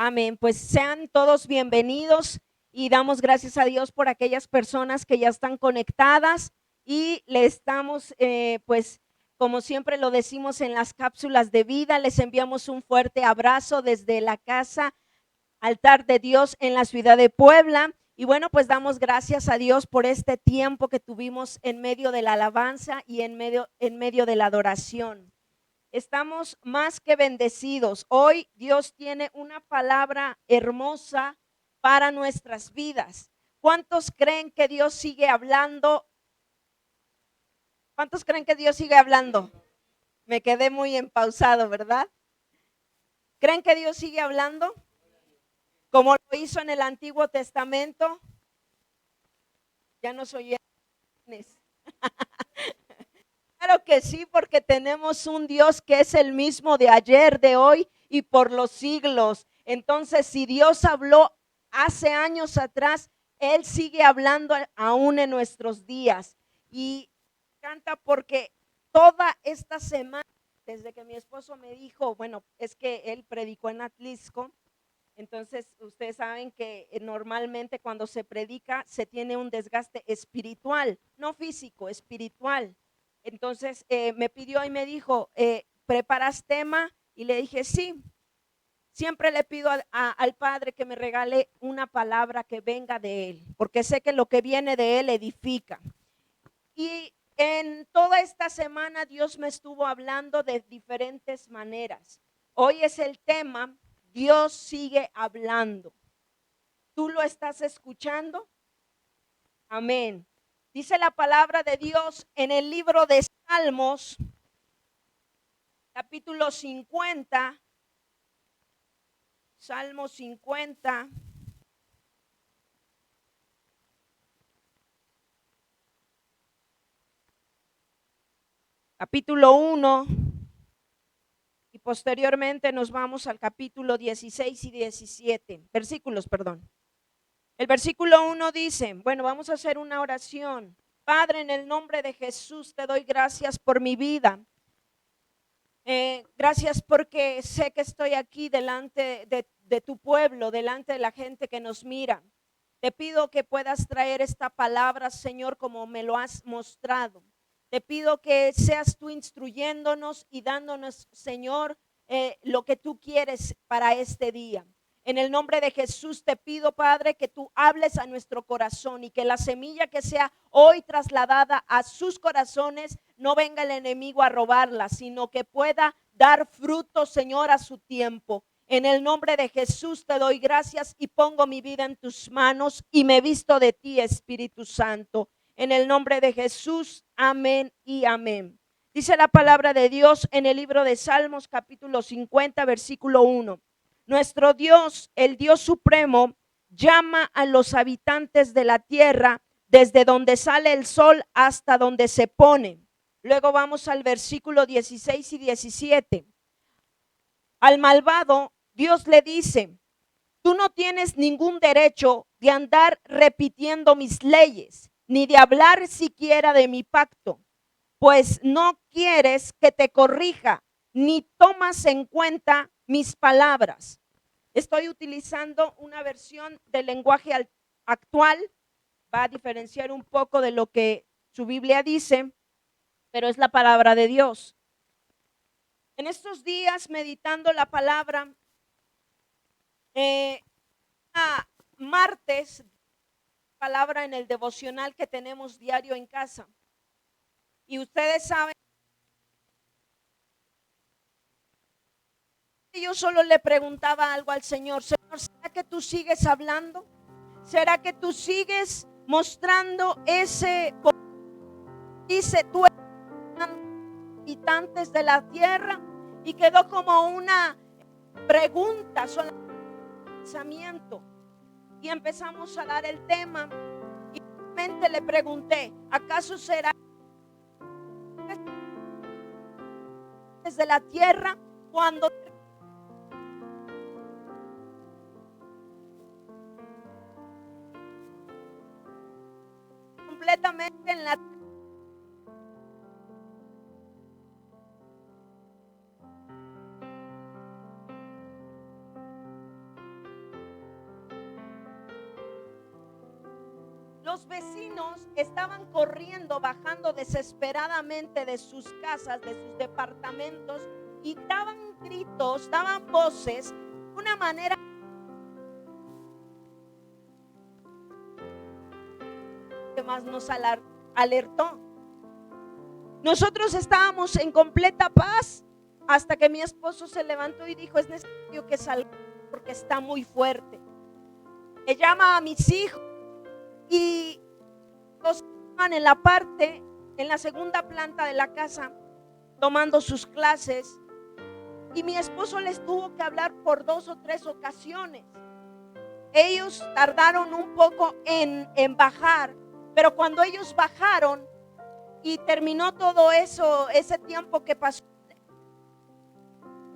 Amén. Pues sean todos bienvenidos y damos gracias a Dios por aquellas personas que ya están conectadas y le estamos, pues, como siempre lo decimos en las cápsulas de vida, les enviamos un fuerte abrazo desde la casa Altar de Dios en la ciudad de Puebla. Y bueno, pues damos gracias a Dios por este tiempo que tuvimos en medio de la alabanza y en medio de la adoración. Estamos más que bendecidos. Hoy Dios tiene una palabra hermosa para nuestras vidas. ¿Cuántos creen que Dios sigue hablando? ¿Cuántos creen que Dios sigue hablando? Me quedé muy empausado, ¿verdad? ¿Creen que Dios sigue hablando? Como lo hizo en el Antiguo Testamento. Ya no soy Ernest. Claro que sí, porque tenemos un Dios que es el mismo de ayer, de hoy y por los siglos. Entonces, si Dios habló hace años atrás, Él sigue hablando aún en nuestros días. Y me encanta porque toda esta semana, desde que mi esposo me dijo, bueno, es que él predicó en Atlisco, entonces ustedes saben que normalmente cuando se predica se tiene un desgaste espiritual, no físico, espiritual. Entonces me pidió y me dijo, ¿preparas tema? Y le dije, sí. Siempre le pido al Padre que me regale una palabra que venga de Él, porque sé que lo que viene de Él edifica. Y en toda esta semana Dios me estuvo hablando de diferentes maneras. Hoy es el tema, Dios sigue hablando. ¿Tú lo estás escuchando? Amén. Dice la palabra de Dios en el libro de Salmos, capítulo 50, Salmo 50, capítulo 1, y posteriormente nos vamos al capítulo 16 y 17, versículos, perdón. El versículo 1 dice, bueno, vamos a hacer una oración. Padre, en el nombre de Jesús te doy gracias por mi vida. Gracias porque sé que estoy aquí delante de tu pueblo, delante de la gente que nos mira. Te pido que puedas traer esta palabra, Señor, como me lo has mostrado. Te pido que seas tú instruyéndonos y dándonos, Señor, lo que tú quieres para este día. En el nombre de Jesús te pido, Padre, que tú hables a nuestro corazón y que la semilla que sea hoy trasladada a sus corazones no venga el enemigo a robarla, sino que pueda dar fruto, Señor, a su tiempo. En el nombre de Jesús te doy gracias y pongo mi vida en tus manos y me visto de ti, Espíritu Santo. En el nombre de Jesús, amén y amén. Dice la palabra de Dios en el libro de Salmos, capítulo 50, versículo 1. Nuestro Dios, el Dios supremo, llama a los habitantes de la tierra desde donde sale el sol hasta donde se pone. Luego vamos al versículo 16 y 17. Al malvado, Dios le dice, tú no tienes ningún derecho de andar repitiendo mis leyes, ni de hablar siquiera de mi pacto, pues no quieres que te corrija, ni tomas en cuenta mis palabras. Estoy utilizando una versión del lenguaje actual, va a diferenciar un poco de lo que su Biblia dice, pero es la palabra de Dios. En estos días, meditando la palabra, eh, martes, palabra en el devocional que tenemos diario en casa. Y ustedes saben, yo solo le preguntaba algo al Señor, Señor, ¿será que tú sigues hablando? ¿Será que tú sigues mostrando ese, dice, tú eres habitantes de la tierra? Y quedó como una pregunta, solo pensamiento. Y empezamos a dar el tema y realmente le pregunté, ¿acaso será desde la tierra cuando completamente en la Los vecinos estaban corriendo, bajando desesperadamente de sus casas, de sus departamentos, y daban gritos, daban voces, de una manera que más nos alertó. Nosotros estábamos en completa paz hasta que mi esposo se levantó y dijo: es necesario que salga porque está muy fuerte. Le llama a mis hijos y los estaban en la segunda planta de la casa, tomando sus clases, y mi esposo les tuvo que hablar por 2 o 3 ocasiones. Ellos tardaron un poco en bajar, pero cuando ellos bajaron y terminó todo eso, ese tiempo que pasó,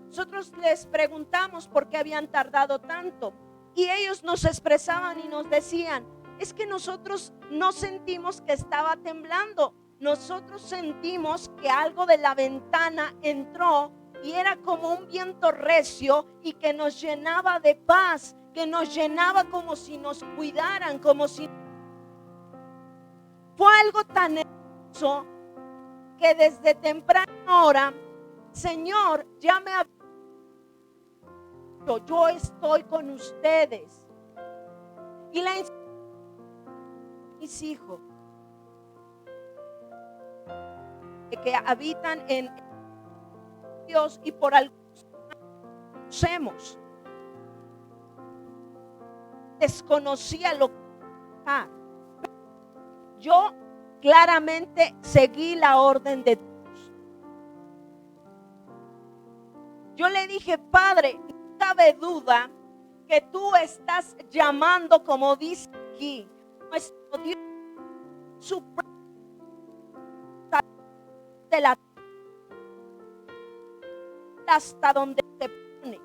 nosotros les preguntamos por qué habían tardado tanto, y ellos nos expresaban y nos decían: es que nosotros no sentimos que estaba temblando, nosotros sentimos que algo de la ventana entró y era como un viento recio y que nos llenaba de paz, que nos llenaba como si nos cuidaran, como si... Fue algo tan hermoso que desde temprana hora, Señor, ya me ha dicho: yo estoy con ustedes. Y mis hijos que habitan en Dios y por algunos conocemos, desconocía lo que era. Yo claramente seguí la orden de Dios. Yo le dije: Padre, no cabe duda que tú estás llamando, como dice aquí, nuestro Dios supremo de la hasta donde se pone.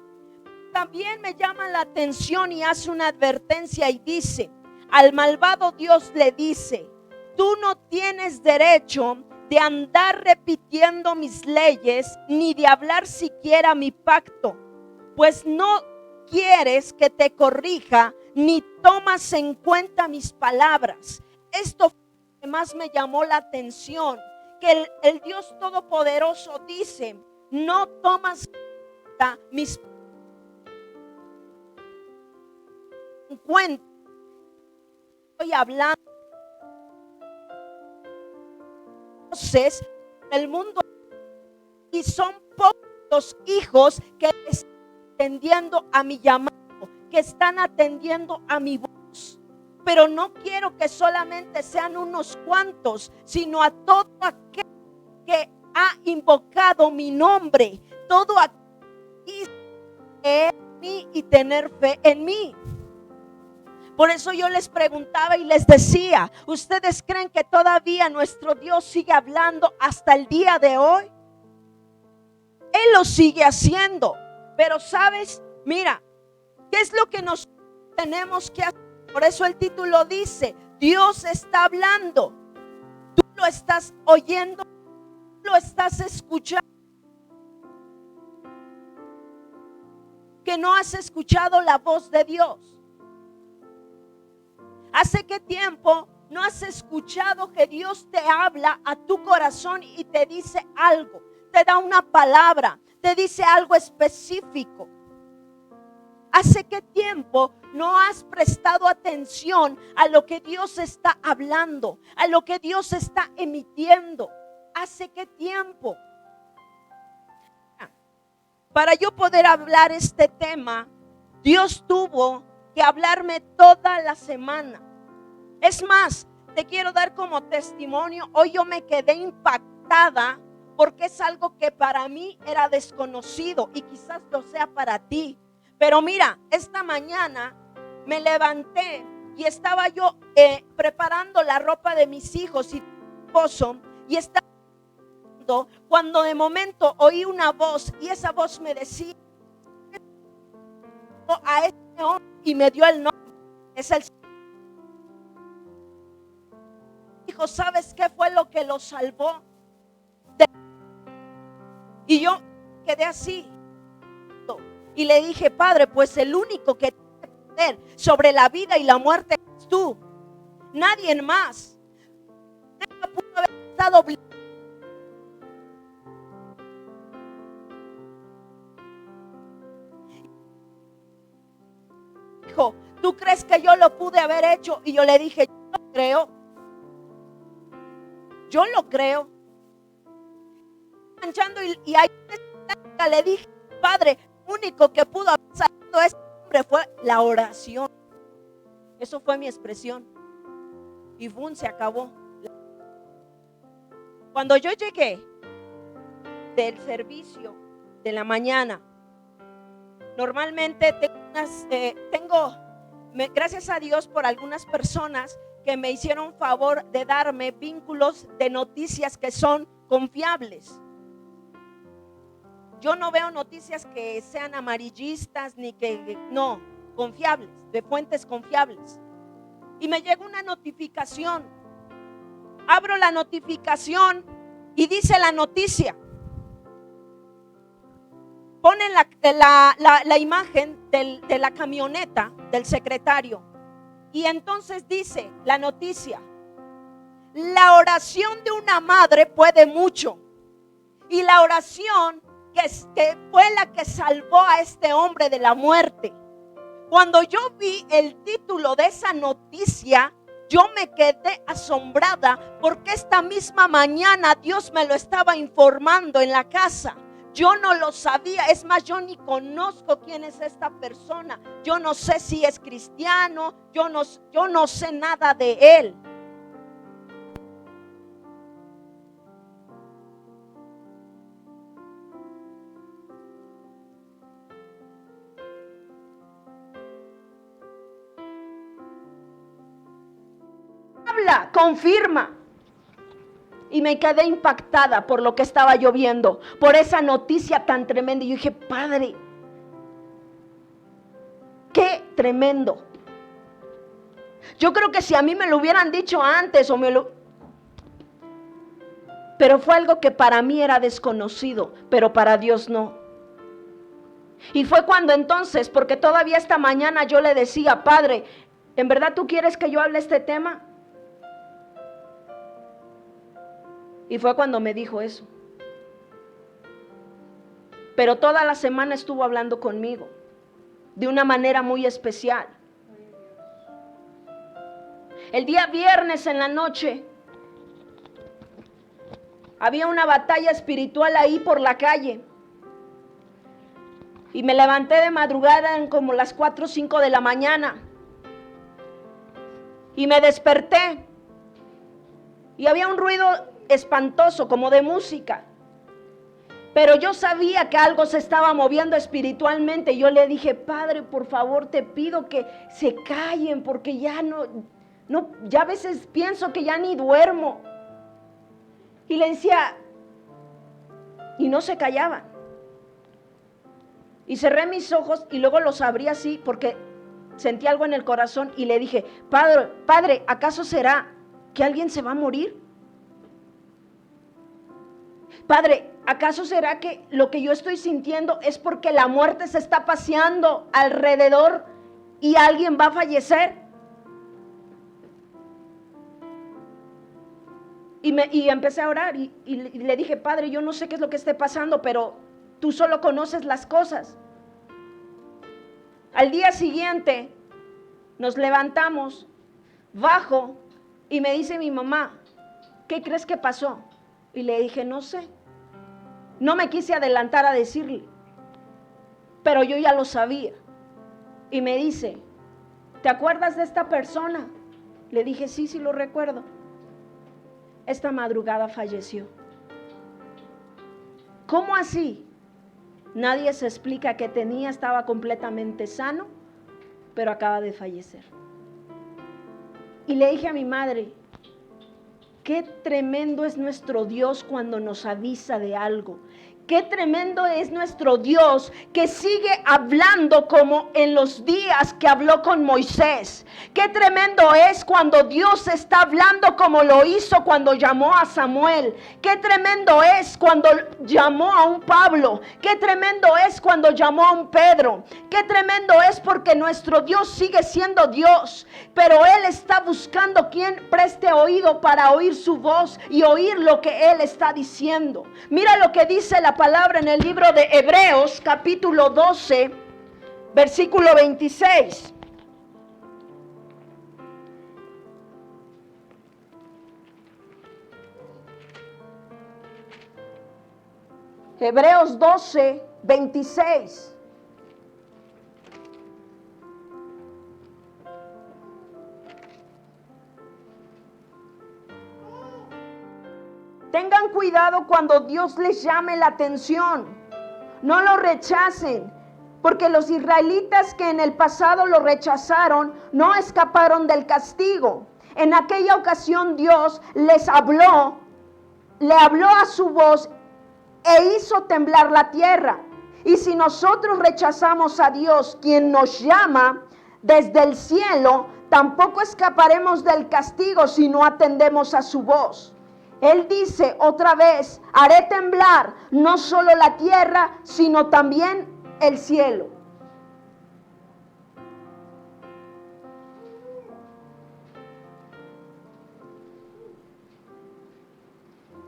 También me llama la atención y hace una advertencia y dice: al malvado Dios le dice: tú no tienes derecho de andar repitiendo mis leyes, ni de hablar siquiera mi pacto, pues no quieres que te corrija, ni tomas en cuenta mis palabras. Esto fue lo que más me llamó la atención, que el Dios Todopoderoso dice: no tomas mis en cuenta. Estoy hablando del mundo, y son pocos los hijos que están atendiendo a mi llamado, que están atendiendo a mi voz. Pero no quiero que solamente sean unos cuantos, sino a todo aquel que ha invocado mi nombre, todo aquel que creer en mí y tener fe en mí. Por eso yo les preguntaba y les decía: ¿ustedes creen que todavía nuestro Dios sigue hablando hasta el día de hoy? Él lo sigue haciendo. Pero sabes, mira, ¿qué es lo que nosotros tenemos que hacer? Por eso el título dice: Dios está hablando. Tú lo estás oyendo, lo estás escuchando. Que no has escuchado la voz de Dios. ¿Hace qué tiempo no has escuchado que Dios te habla a tu corazón y te dice algo? Te da una palabra, te dice algo específico. ¿Hace qué tiempo no has prestado atención a lo que Dios está hablando, a lo que Dios está emitiendo? ¿Hace qué tiempo? Para yo poder hablar este tema, Dios tuvo que hablarme toda la semana. Es más, te quiero dar como testimonio. Hoy yo me quedé impactada porque es algo que para mí era desconocido y quizás lo sea para ti. Pero mira, esta mañana me levanté y estaba yo preparando la ropa de mis hijos y mi esposo, y estaba cuando de momento oí una voz, y esa voz me decía a este hombre, y me dio el nombre. Es el hijo. ¿Sabes qué fue lo que lo salvó? Y yo quedé así y le dije: Padre, pues el único que tiene poder sobre la vida y la muerte es tú. nadie más. Ella pudo haber estado dijo, ¿tú crees que yo lo pude haber hecho? Y yo le dije, yo lo creo. Yo lo creo. Manchando y ahí le dije, Padre, lo único que pudo haber salido de ese hombre fue la oración. Eso fue mi expresión. Y boom, se acabó. Cuando yo llegué del servicio de la mañana, normalmente gracias a Dios por algunas personas que me hicieron favor de darme vínculos de noticias que son confiables. Yo no veo noticias que sean amarillistas ni no, confiables, de fuentes confiables. Y me llega una notificación. Abro la notificación y dice la noticia. Ponen la imagen de la camioneta del secretario. Y entonces dice la noticia: la oración de una madre puede mucho. Y la oración que fue la que salvó a este hombre de la muerte. Cuando yo vi el título de esa noticia, yo me quedé asombrada, porque esta misma mañana Dios me lo estaba informando en la casa. Yo no lo sabía, es más, yo ni conozco quién es esta persona. Yo no sé si es cristiano, yo no sé nada de él. Habla, confirma. Y me quedé impactada por lo que estaba yo viendo, por esa noticia tan tremenda. Y yo dije, Padre, qué tremendo. Yo creo que si a mí me lo hubieran dicho antes pero fue algo que para mí era desconocido, pero para Dios no. Y fue cuando entonces, porque todavía esta mañana yo le decía, Padre, ¿en verdad tú quieres que yo hable este tema? Y fue cuando me dijo eso. Pero toda la semana estuvo hablando conmigo de una manera muy especial. El día viernes en la noche había una batalla espiritual ahí por la calle. Y me levanté de madrugada en como las 4 o 5 de la mañana. Y me desperté. Y había un ruido espantoso, como de música. Pero yo sabía que algo se estaba moviendo espiritualmente. Yo le dije, Padre, por favor, te pido que se callen, porque ya ya a veces pienso que ya ni duermo. Y le decía, y no se callaban. Y cerré mis ojos y luego los abrí así porque sentí algo en el corazón y le dije, Padre, ¿acaso será que alguien se va a morir? Padre, ¿acaso será que lo que yo estoy sintiendo es porque la muerte se está paseando alrededor y alguien va a fallecer? Y empecé a orar y le dije, Padre, yo no sé qué es lo que esté pasando, pero tú solo conoces las cosas. Al día siguiente nos levantamos, bajo y me dice mi mamá, ¿qué crees que pasó? Y le dije, no sé. No me quise adelantar a decirle, pero yo ya lo sabía. Y me dice, ¿te acuerdas de esta persona? Le dije, sí, sí lo recuerdo. Esta madrugada falleció. ¿Cómo así? Nadie se explica qué tenía, estaba completamente sano, pero acaba de fallecer. Y le dije a mi madre, qué tremendo es nuestro Dios cuando nos avisa de algo. Qué tremendo es nuestro Dios, que sigue hablando como en los días que habló con Moisés. Qué tremendo es cuando Dios está hablando como lo hizo cuando llamó a Samuel. Qué tremendo es cuando llamó a un Pablo. Qué tremendo es cuando llamó a un Pedro. Qué tremendo es porque nuestro Dios sigue siendo Dios, pero Él está buscando quien preste oído para oír su voz y oír lo que Él está diciendo. Mira lo que dice la palabra en el libro de Hebreos, capítulo 12, versículo 26. Hebreos 12, 26. Tengan cuidado cuando Dios les llame la atención. No lo rechacen, porque los israelitas que en el pasado lo rechazaron no escaparon del castigo. En aquella ocasión Dios les habló, le habló a su voz e hizo temblar la tierra. Y si nosotros rechazamos a Dios, quien nos llama desde el cielo, tampoco escaparemos del castigo si no atendemos a su voz. Él dice otra vez, haré temblar no solo la tierra, sino también el cielo.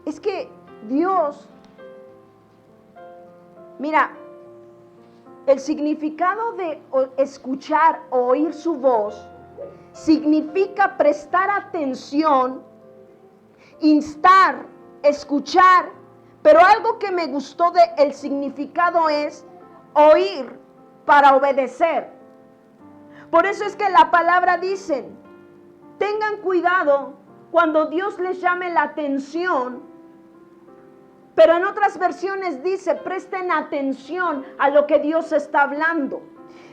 Es que Dios, mira, el significado de escuchar o oír su voz significa prestar atención, instar, escuchar, pero algo que me gustó del significado es oír para obedecer. Por eso es que la palabra dice, tengan cuidado cuando Dios les llame la atención, pero en otras versiones dice, presten atención a lo que Dios está hablando.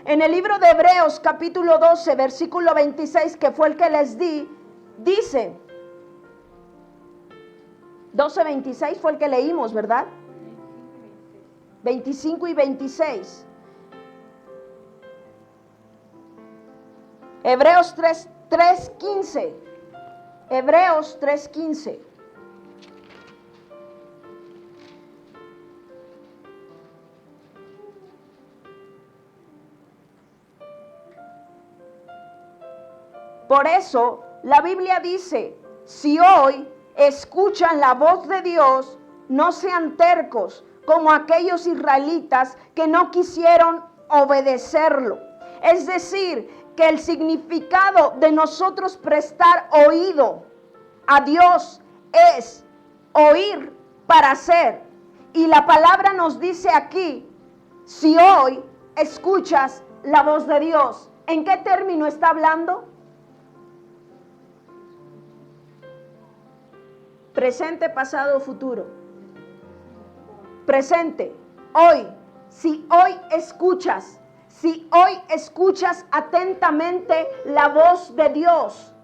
En el libro de Hebreos capítulo 12, versículo 26, que fue el que les di, dice, 12:26 fue el que leímos, ¿verdad? 25 y 26. Hebreos 3:15. Hebreos 3:15. Por eso la Biblia dice, si hoy escuchan la voz de Dios, no sean tercos como aquellos israelitas que no quisieron obedecerlo. Es decir, que el significado de nosotros prestar oído a Dios es oír para hacer. Y la palabra nos dice aquí, si hoy escuchas la voz de Dios, ¿en qué término está hablando? Presente, pasado, futuro. Presente, hoy. Si hoy escuchas atentamente la voz de Dios,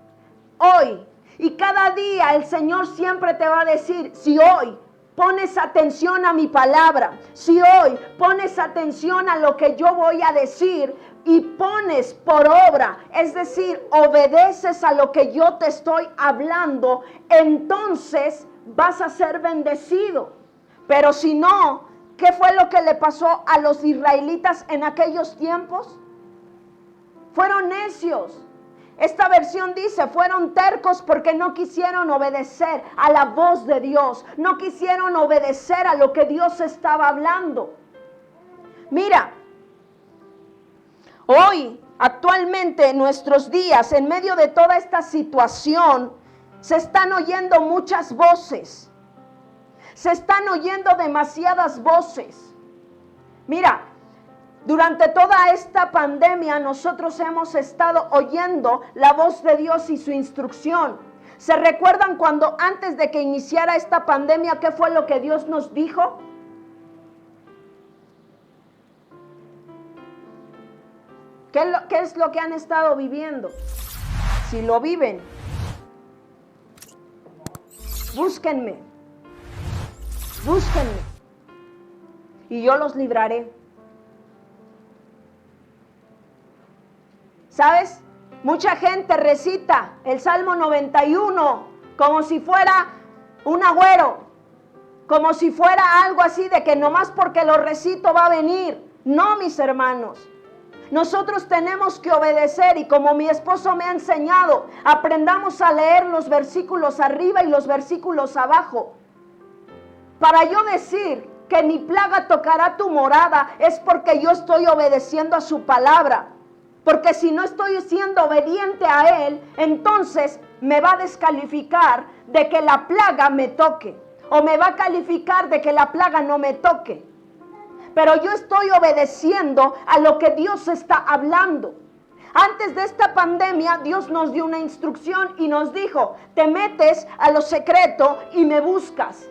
hoy. Y cada día el Señor siempre te va a decir, si hoy pones atención a mi palabra, si hoy pones atención a lo que yo voy a decir y pones por obra, es decir, obedeces a lo que yo te estoy hablando, entonces vas a ser bendecido. Pero si no, ¿qué fue lo que le pasó a los israelitas en aquellos tiempos? Fueron necios. Esta versión dice, fueron tercos porque no quisieron obedecer a la voz de Dios. No quisieron obedecer a lo que Dios estaba hablando. Mira, hoy, actualmente, en nuestros días, en medio de toda esta situación, se están oyendo muchas voces. Se están oyendo demasiadas voces. Mira, durante toda esta pandemia nosotros hemos estado oyendo la voz de Dios y su instrucción. ¿Se recuerdan cuando antes de que iniciara esta pandemia, qué fue lo que Dios nos dijo? ¿Qué es lo que han estado viviendo? Si lo viven, búsquenme. y yo los libraré. ¿Sabes? Mucha gente recita el Salmo 91 como si fuera un agüero, como si fuera algo así de que nomás porque lo recito va a venir. No, mis hermanos. Nosotros tenemos que obedecer y como mi esposo me ha enseñado, aprendamos a leer los versículos arriba y los versículos abajo. Para yo decir que ni plaga tocará tu morada es porque yo estoy obedeciendo a su palabra. Porque si no estoy siendo obediente a Él, entonces me va a descalificar de que la plaga me toque. O me va a calificar de que la plaga no me toque. Pero yo estoy obedeciendo a lo que Dios está hablando. Antes de esta pandemia, Dios nos dio una instrucción y nos dijo, te metes a lo secreto y me buscas.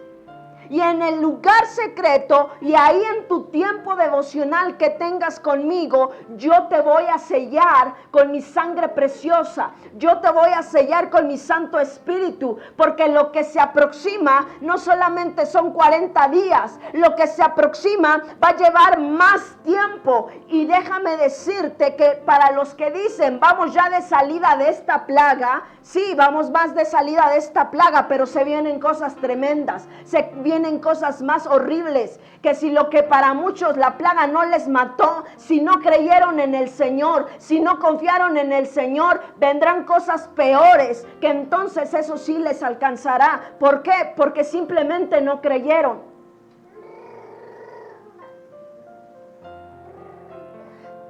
Y en el lugar secreto y ahí en tu tiempo devocional que tengas conmigo, yo te voy a sellar con mi sangre preciosa. Yo te voy a sellar con mi Santo Espíritu. Porque lo que se aproxima no solamente son 40 días. Lo que se aproxima va a llevar más tiempo. Y déjame decirte que para los que dicen, vamos ya de salida de esta plaga. Sí, vamos más de salida de esta plaga, pero se vienen cosas tremendas. Se vienen cosas más horribles, que si lo que para muchos la plaga no les mató, si no creyeron en el Señor, si no confiaron en el Señor, vendrán cosas peores, que entonces eso sí les alcanzará. ¿Por qué? Porque simplemente no creyeron.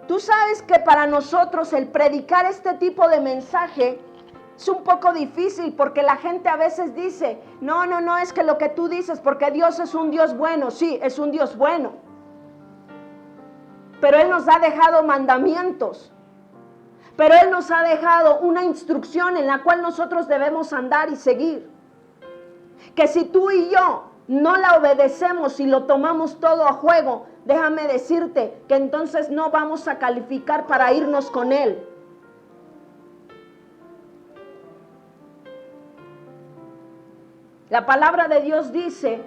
Tú sabes que para nosotros el predicar este tipo de mensaje es un poco difícil porque la gente a veces dice, no, es que lo que tú dices, porque Dios es un Dios bueno. Sí, es un Dios bueno. Pero Él nos ha dejado mandamientos. Pero Él nos ha dejado una instrucción en la cual nosotros debemos andar y seguir. Que si tú y yo no la obedecemos y lo tomamos todo a juego, déjame decirte que entonces no vamos a calificar para irnos con Él. La palabra de Dios dice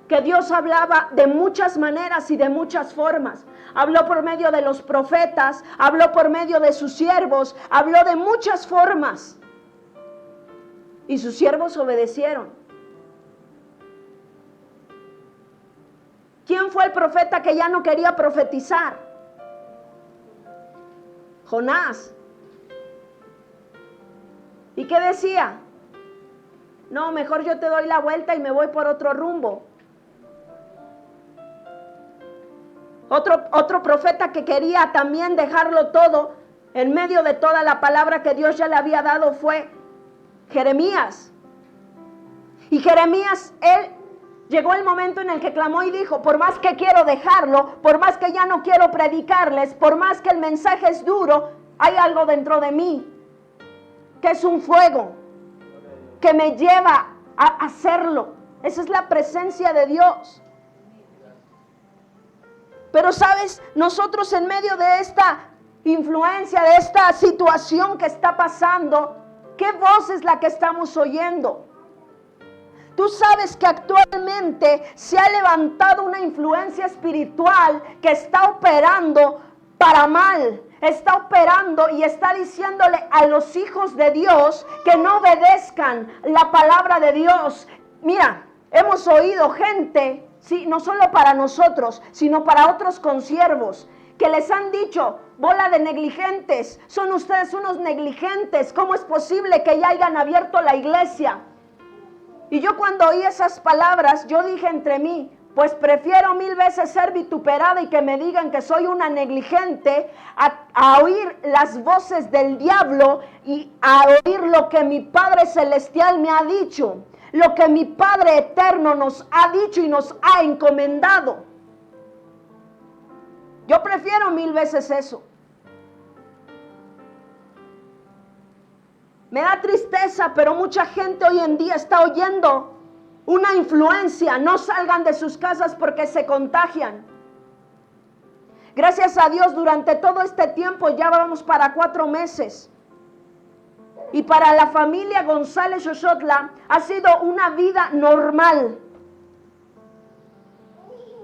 que Dios hablaba de muchas maneras y de muchas formas. Habló por medio de los profetas, habló por medio de sus siervos, habló de muchas formas. Y sus siervos obedecieron. ¿Quién fue el profeta que ya no quería profetizar? Jonás. ¿Y qué decía? No, mejor yo te doy la vuelta y me voy por otro rumbo. Otro profeta que quería también dejarlo todo en medio de toda la palabra que Dios ya le había dado fue Jeremías. Y Jeremías, él llegó el momento en el que clamó y dijo, por más que quiero dejarlo, por más que ya no quiero predicarles, por más que el mensaje es duro, hay algo dentro de mí, que es un fuego, que me lleva a hacerlo. Esa es la presencia de Dios. Pero sabes, nosotros en medio de esta influencia, de esta situación que está pasando, ¿qué voz es la que estamos oyendo? Tú sabes que actualmente se ha levantado una influencia espiritual que está operando para mal. Está operando y está diciéndole a los hijos de Dios que no obedezcan la palabra de Dios. Mira, hemos oído gente, sí, no solo para nosotros, sino para otros consiervos, que les han dicho, bola de negligentes, son ustedes unos negligentes, ¿cómo es posible que ya hayan abierto la iglesia? Y yo cuando oí esas palabras, yo dije entre mí, pues prefiero 1000 veces ser vituperada y que me digan que soy una negligente a oír las voces del diablo y a oír lo que mi Padre Celestial me ha dicho, lo que mi Padre Eterno nos ha dicho y nos ha encomendado. Yo prefiero 1000 veces eso. Me da tristeza, pero mucha gente hoy en día está oyendo una influencia. No salgan de sus casas porque se contagian. Gracias a Dios, durante todo este tiempo, ya vamos para 4 meses. Y para la familia González Xochotla ha sido una vida normal.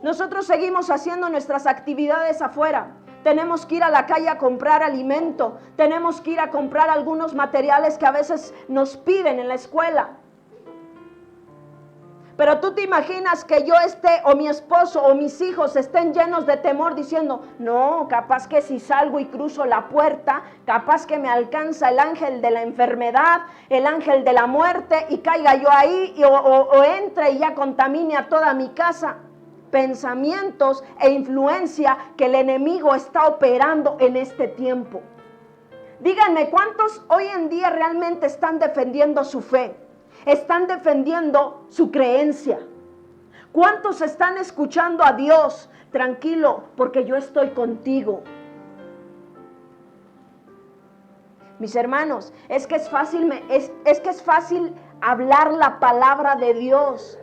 Nosotros seguimos haciendo nuestras actividades afuera. Tenemos que ir a la calle a comprar alimento. Tenemos que ir a comprar algunos materiales que a veces nos piden en la escuela. Pero tú te imaginas que yo esté, o mi esposo, o mis hijos estén llenos de temor diciendo, no, capaz que si salgo y cruzo la puerta, capaz que me alcanza el ángel de la enfermedad, el ángel de la muerte, y caiga yo ahí, o entre y ya contamine a toda mi casa. Pensamientos e influencia que el enemigo está operando en este tiempo. Díganme, ¿cuántos hoy en día realmente están defendiendo su fe? Están defendiendo su creencia. ¿Cuántos están escuchando a Dios? Tranquilo, porque yo estoy contigo. Mis hermanos, es que es fácil hablar la palabra de Dios,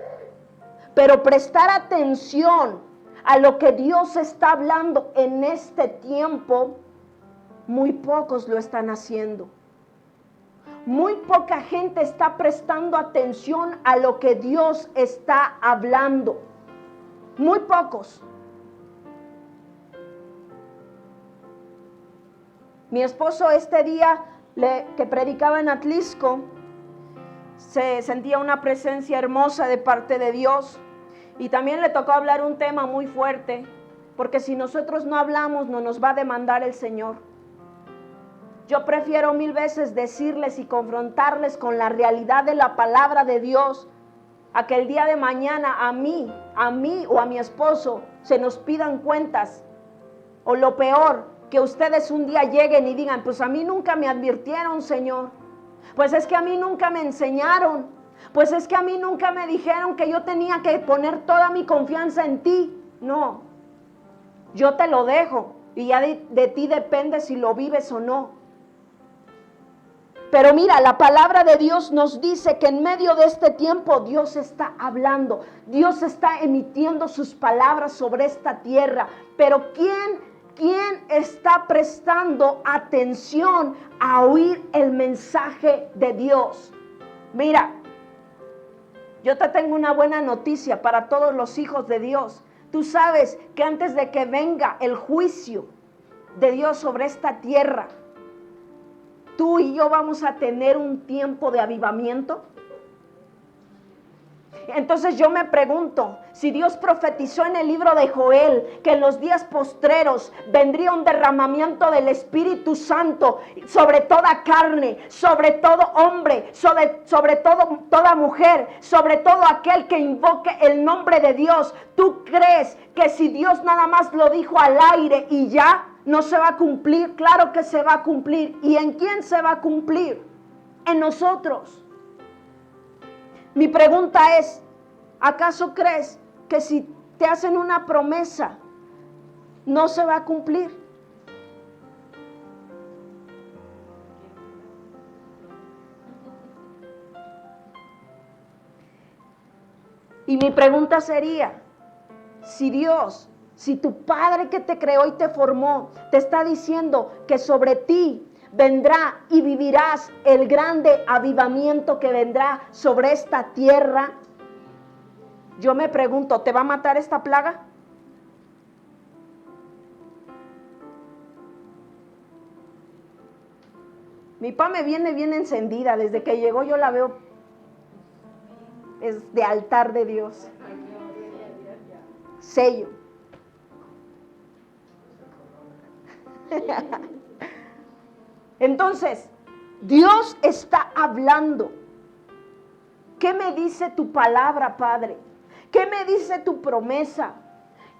pero prestar atención a lo que Dios está hablando en este tiempo, muy pocos lo están haciendo. Muy poca gente está prestando atención a lo que Dios está hablando. Muy pocos. Mi esposo este día que predicaba en Atlisco, se sentía una presencia hermosa de parte de Dios. Y también le tocó hablar un tema muy fuerte, porque si nosotros no hablamos, no nos va a demandar el Señor. Yo prefiero 1000 veces decirles y confrontarles con la realidad de la palabra de Dios, a que el día de mañana a mí o a mi esposo se nos pidan cuentas. O lo peor, que ustedes un día lleguen y digan, pues a mí nunca me advirtieron, Señor. Pues es que a mí nunca me enseñaron. Pues es que a mí nunca me dijeron que yo tenía que poner toda mi confianza en ti. No, yo te lo dejo y ya de ti depende si lo vives o no. Pero mira, la palabra de Dios nos dice que en medio de este tiempo Dios está hablando. Dios está emitiendo sus palabras sobre esta tierra. Pero ¿quién está prestando atención a oír el mensaje de Dios? Mira, yo te tengo una buena noticia para todos los hijos de Dios. Tú sabes que antes de que venga el juicio de Dios sobre esta tierra, tú y yo vamos a tener un tiempo de avivamiento. Entonces yo me pregunto, si Dios profetizó en el libro de Joel que en los días postreros vendría un derramamiento del Espíritu Santo sobre toda carne, sobre todo hombre, sobre toda mujer, sobre todo aquel que invoque el nombre de Dios, ¿tú crees que si Dios nada más lo dijo al aire y ya no se va a cumplir? Claro que se va a cumplir. ¿Y en quién se va a cumplir? En nosotros. Mi pregunta es, ¿acaso crees que si te hacen una promesa no se va a cumplir? Y mi pregunta sería, si tu Padre que te creó y te formó te está diciendo que sobre ti vendrá y vivirás el grande avivamiento que vendrá sobre esta tierra, yo me pregunto, ¿te va a matar esta plaga? Mi papá me viene bien encendida, desde que llegó yo la veo, es de altar de Dios, sello. Entonces, Dios está hablando. ¿Qué me dice tu palabra, Padre? ¿Qué me dice tu promesa?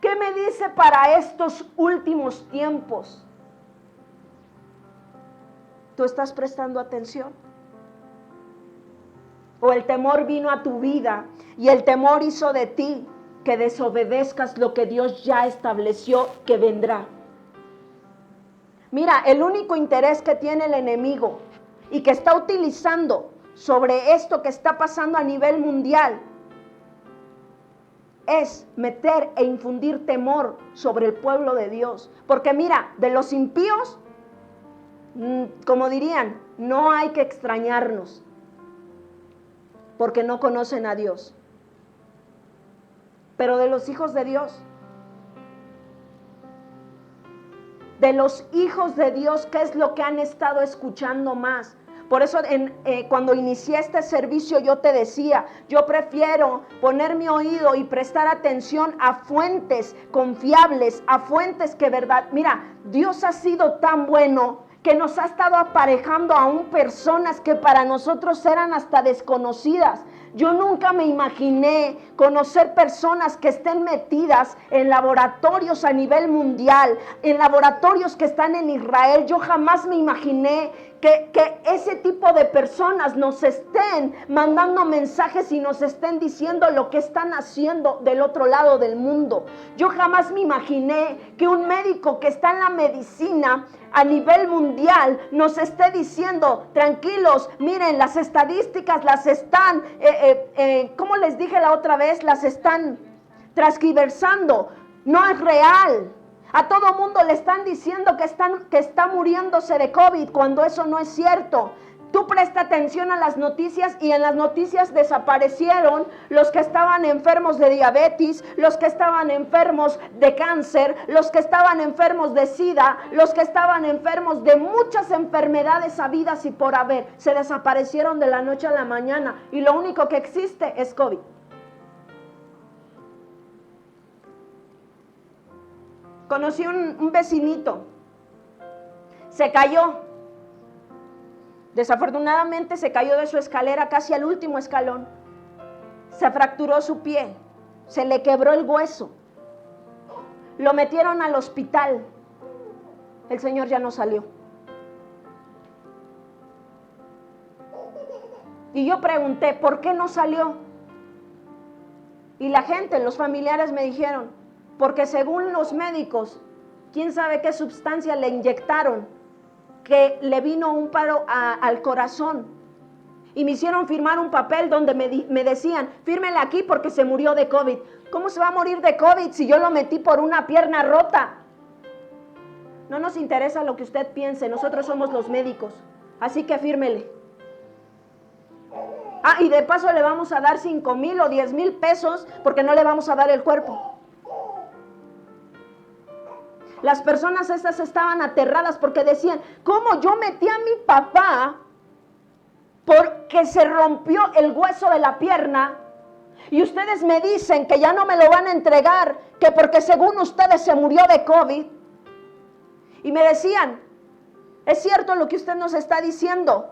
¿Qué me dice para estos últimos tiempos? ¿Tú estás prestando atención? ¿O el temor vino a tu vida y el temor hizo de ti que desobedezcas lo que Dios ya estableció que vendrá? Mira, el único interés que tiene el enemigo y que está utilizando sobre esto que está pasando a nivel mundial es meter e infundir temor sobre el pueblo de Dios. Porque mira, de los impíos, como dirían, no hay que extrañarnos, porque no conocen a Dios. Pero de los hijos de Dios, de los hijos de Dios, ¿qué es lo que han estado escuchando más? Por eso cuando inicié este servicio yo te decía, yo prefiero poner mi oído y prestar atención a fuentes confiables, a fuentes que verdad. Mira, Dios ha sido tan bueno que nos ha estado aparejando aún personas que para nosotros eran hasta desconocidas. Yo nunca me imaginé conocer personas que estén metidas en laboratorios a nivel mundial, en laboratorios que están en Israel. Yo jamás me imaginé que ese tipo de personas nos estén mandando mensajes y nos estén diciendo lo que están haciendo del otro lado del mundo. Yo jamás me imaginé que un médico que está en la medicina a nivel mundial nos esté diciendo, tranquilos, miren, las estadísticas las están, como les dije la otra vez, las están transgiversando, no es real. A todo mundo le están diciendo que está muriéndose de COVID cuando eso no es cierto. Tú presta atención a las noticias y en las noticias desaparecieron los que estaban enfermos de diabetes, los que estaban enfermos de cáncer, los que estaban enfermos de SIDA, los que estaban enfermos de muchas enfermedades habidas y por haber. Se desaparecieron de la noche a la mañana y lo único que existe es COVID. Conocí un vecinito, se cayó, desafortunadamente se cayó de su escalera casi al último escalón, se fracturó su pie, se le quebró el hueso, lo metieron al hospital, el señor ya no salió. Y yo pregunté, ¿por qué no salió? Y la gente, los familiares me dijeron, porque según los médicos, quién sabe qué sustancia le inyectaron, que le vino un paro al corazón. Y me hicieron firmar un papel donde me decían, fírmele aquí porque se murió de COVID. ¿Cómo se va a morir de COVID si yo lo metí por una pierna rota? No nos interesa lo que usted piense, nosotros somos los médicos. Así que fírmele. Y de paso le vamos a dar 5,000 o 10,000 pesos porque no le vamos a dar el cuerpo. Las personas estas estaban aterradas porque decían, ¿cómo yo metí a mi papá porque se rompió el hueso de la pierna? Y ustedes me dicen que ya no me lo van a entregar, que porque según ustedes se murió de COVID. Y me decían, es cierto lo que usted nos está diciendo.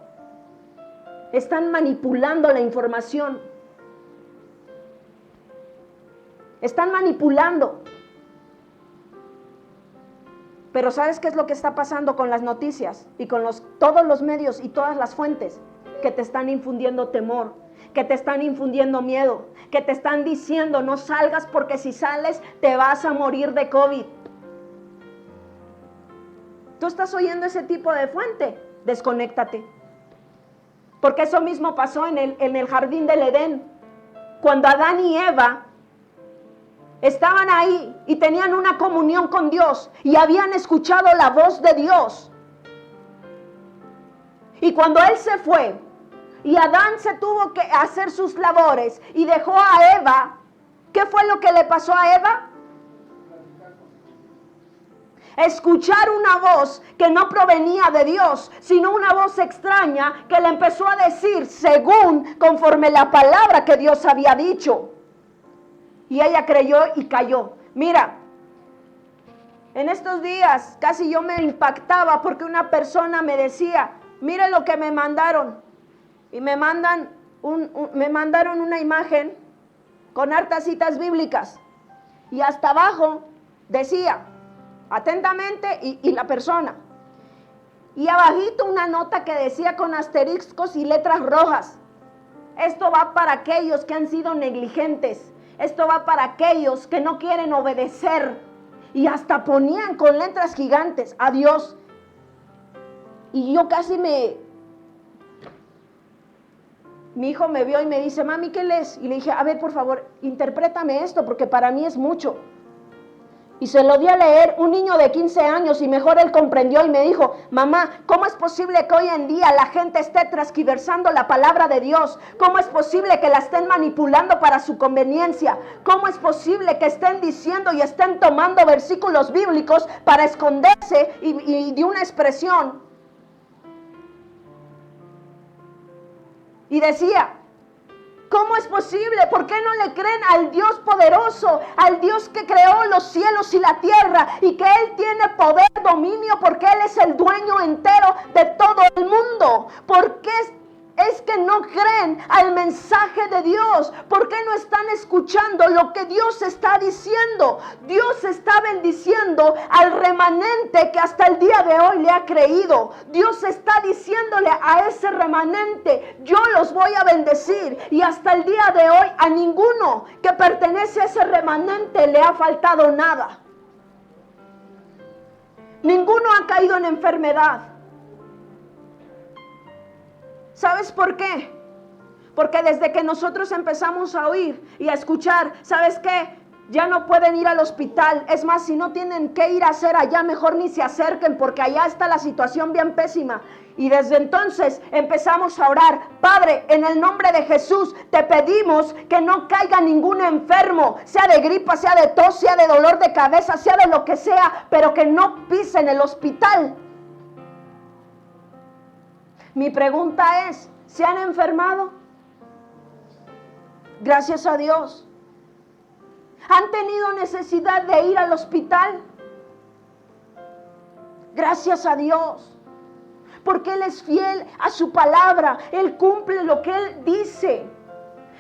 Están manipulando la información. Están manipulando. Pero ¿sabes qué es lo que está pasando con las noticias y con todos los medios y todas las fuentes? Que te están infundiendo temor, que te están infundiendo miedo, que te están diciendo no salgas porque si sales te vas a morir de COVID. ¿Tú estás oyendo ese tipo de fuente? Desconéctate. Porque eso mismo pasó en el jardín del Edén. Cuando Adán y Eva estaban ahí y tenían una comunión con Dios y habían escuchado la voz de Dios. Y cuando Él se fue y Adán se tuvo que hacer sus labores y dejó a Eva, ¿qué fue lo que le pasó a Eva? Escuchar una voz que no provenía de Dios, sino una voz extraña que le empezó a decir conforme la palabra que Dios había dicho. Y ella creyó y cayó. Mira, en estos días casi yo me impactaba porque una persona me decía, mire lo que me mandaron. Y me mandaron una imagen con hartas citas bíblicas. Y hasta abajo decía, atentamente, y la persona. Y abajito una nota que decía con asteriscos y letras rojas. Esto va para aquellos que han sido negligentes. Esto va para aquellos que no quieren obedecer. Y hasta ponían con letras gigantes a Dios. Y yo casi mi hijo me vio y me dice, mami, ¿qué lees? Y le dije, a ver, por favor, interprétame esto porque para mí es mucho. Y se lo di a leer un niño de 15 años y mejor él comprendió y me dijo, mamá, ¿cómo es posible que hoy en día la gente esté transgiversando la palabra de Dios? ¿Cómo es posible que la estén manipulando para su conveniencia? ¿Cómo es posible que estén diciendo y estén tomando versículos bíblicos para esconderse y de una expresión? Y decía, ¿cómo es posible? ¿Por qué no le creen al Dios poderoso, al Dios que creó los cielos y la tierra y que Él tiene poder, dominio, porque Él es el dueño entero de todo el mundo? ¿Por qué es que no creen al mensaje de Dios? ¿Por qué no están escuchando lo que Dios está diciendo? Dios está bendiciendo al remanente que hasta el día de hoy le ha creído. Dios está diciéndole a ese remanente, yo los voy a bendecir. Y hasta el día de hoy a ninguno que pertenece a ese remanente le ha faltado nada. Ninguno ha caído en enfermedad. ¿Sabes por qué? Porque desde que nosotros empezamos a oír y a escuchar, ¿sabes qué? Ya no pueden ir al hospital. Es más, si no tienen que ir a hacer allá, mejor ni se acerquen porque allá está la situación bien pésima. Y desde entonces empezamos a orar. Padre, en el nombre de Jesús, te pedimos que no caiga ningún enfermo, sea de gripa, sea de tos, sea de dolor de cabeza, sea de lo que sea, pero que no pisen el hospital. Mi pregunta es, ¿se han enfermado? Gracias a Dios. ¿Han tenido necesidad de ir al hospital? Gracias a Dios. Porque Él es fiel a su palabra. Él cumple lo que Él dice.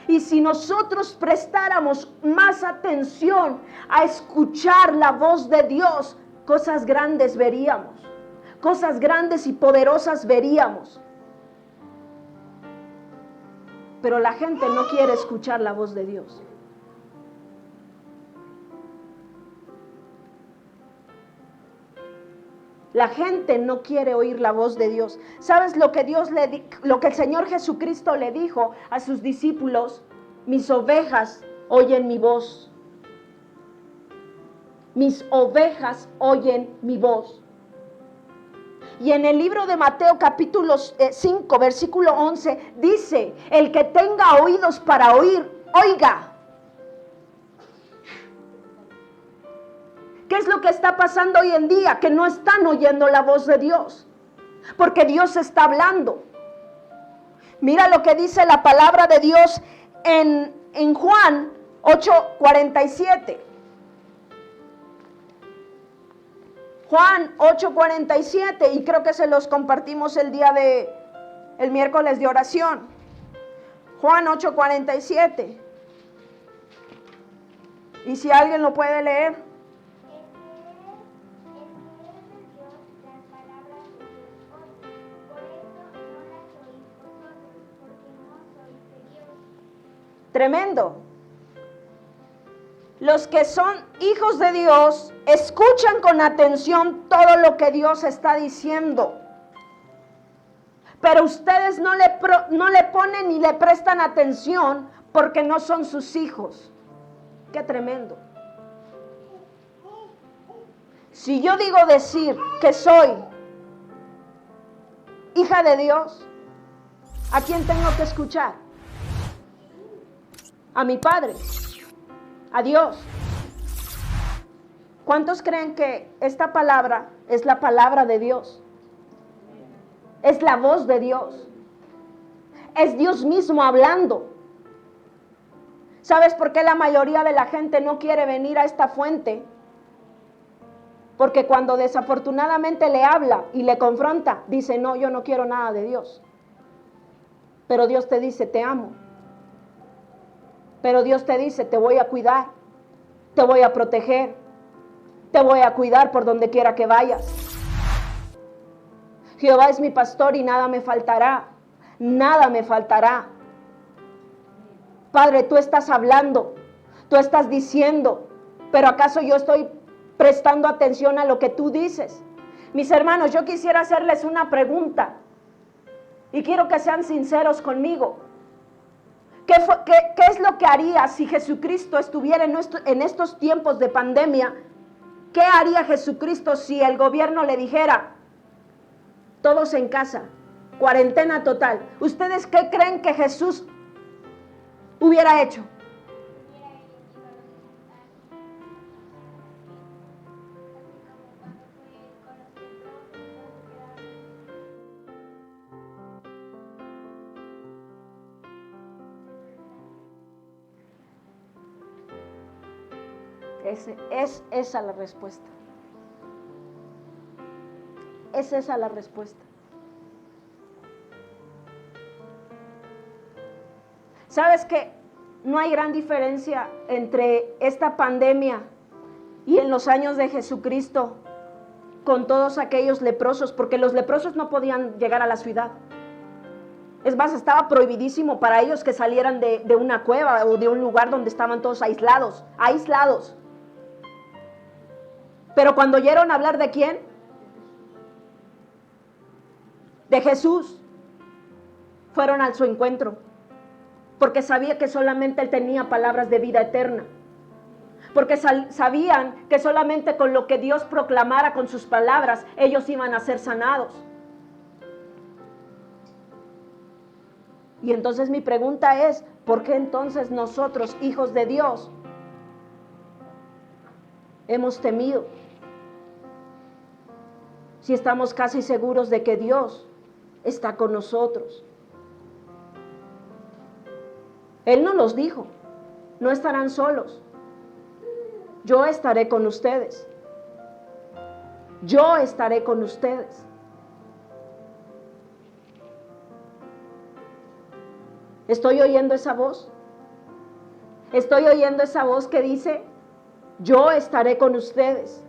Y si nosotros prestáramos más atención a escuchar la voz de Dios, cosas grandes veríamos. Cosas grandes y poderosas veríamos. Pero la gente no quiere escuchar la voz de Dios. La gente no quiere oír la voz de Dios. ¿Sabes lo que lo que el Señor Jesucristo le dijo a sus discípulos? Mis ovejas oyen mi voz. Mis ovejas oyen mi voz. Y en el libro de Mateo capítulo 5, versículo 11, dice, el que tenga oídos para oír, oiga. ¿Qué es lo que está pasando hoy en día? Que no están oyendo la voz de Dios, porque Dios está hablando. Mira lo que dice la palabra de Dios en Juan 8:47. Juan 8:47, y creo que se los compartimos el miércoles de oración. Juan 8:47. Y si alguien lo puede leer. Tremendo. Los que son hijos de Dios escuchan con atención todo lo que Dios está diciendo. Pero ustedes no le ponen ni le prestan atención porque no son sus hijos. Qué tremendo. Si yo digo decir que soy hija de Dios, ¿a quién tengo que escuchar? A mi Padre, a Dios. ¿Cuántos creen que esta palabra es la palabra de Dios? Es la voz de Dios. Es Dios mismo hablando. ¿Sabes por qué la mayoría de la gente no quiere venir a esta fuente? Porque cuando desafortunadamente le habla y le confronta, dice, no, yo no quiero nada de Dios. Pero Dios te dice, te amo. Pero Dios te dice, te voy a cuidar, te voy a proteger, te voy a cuidar por donde quiera que vayas. Jehová es mi pastor y nada me faltará, nada me faltará. Padre, tú estás hablando, tú estás diciendo, pero ¿acaso yo estoy prestando atención a lo que tú dices? Mis hermanos, yo quisiera hacerles una pregunta y quiero que sean sinceros conmigo. ¿Qué es lo que haría si Jesucristo estuviera en estos tiempos de pandemia ¿Qué haría Jesucristo si el gobierno le dijera, todos en casa, cuarentena total? ¿Ustedes qué creen que Jesús hubiera hecho? Es esa la respuesta. Es esa la respuesta. ¿Sabes qué? No hay gran diferencia entre esta pandemia y en los años de Jesucristo con todos aquellos leprosos, porque los leprosos no podían llegar a la ciudad. Es más, estaba prohibidísimo para ellos que salieran de una cueva o de un lugar donde estaban todos aislados. Pero cuando oyeron hablar ¿de quién? De Jesús, fueron a su encuentro, porque sabía que solamente Él tenía palabras de vida eterna, porque sabían que solamente con lo que Dios proclamara con sus palabras, ellos iban a ser sanados. Y entonces mi pregunta es, ¿por qué entonces nosotros, hijos de Dios, hemos temido? Si estamos casi seguros de que Dios está con nosotros. Él nos los dijo, no estarán solos. Yo estaré con ustedes. Yo estaré con ustedes. ¿Estoy oyendo esa voz? ¿Estoy oyendo esa voz que dice, yo estaré con ustedes?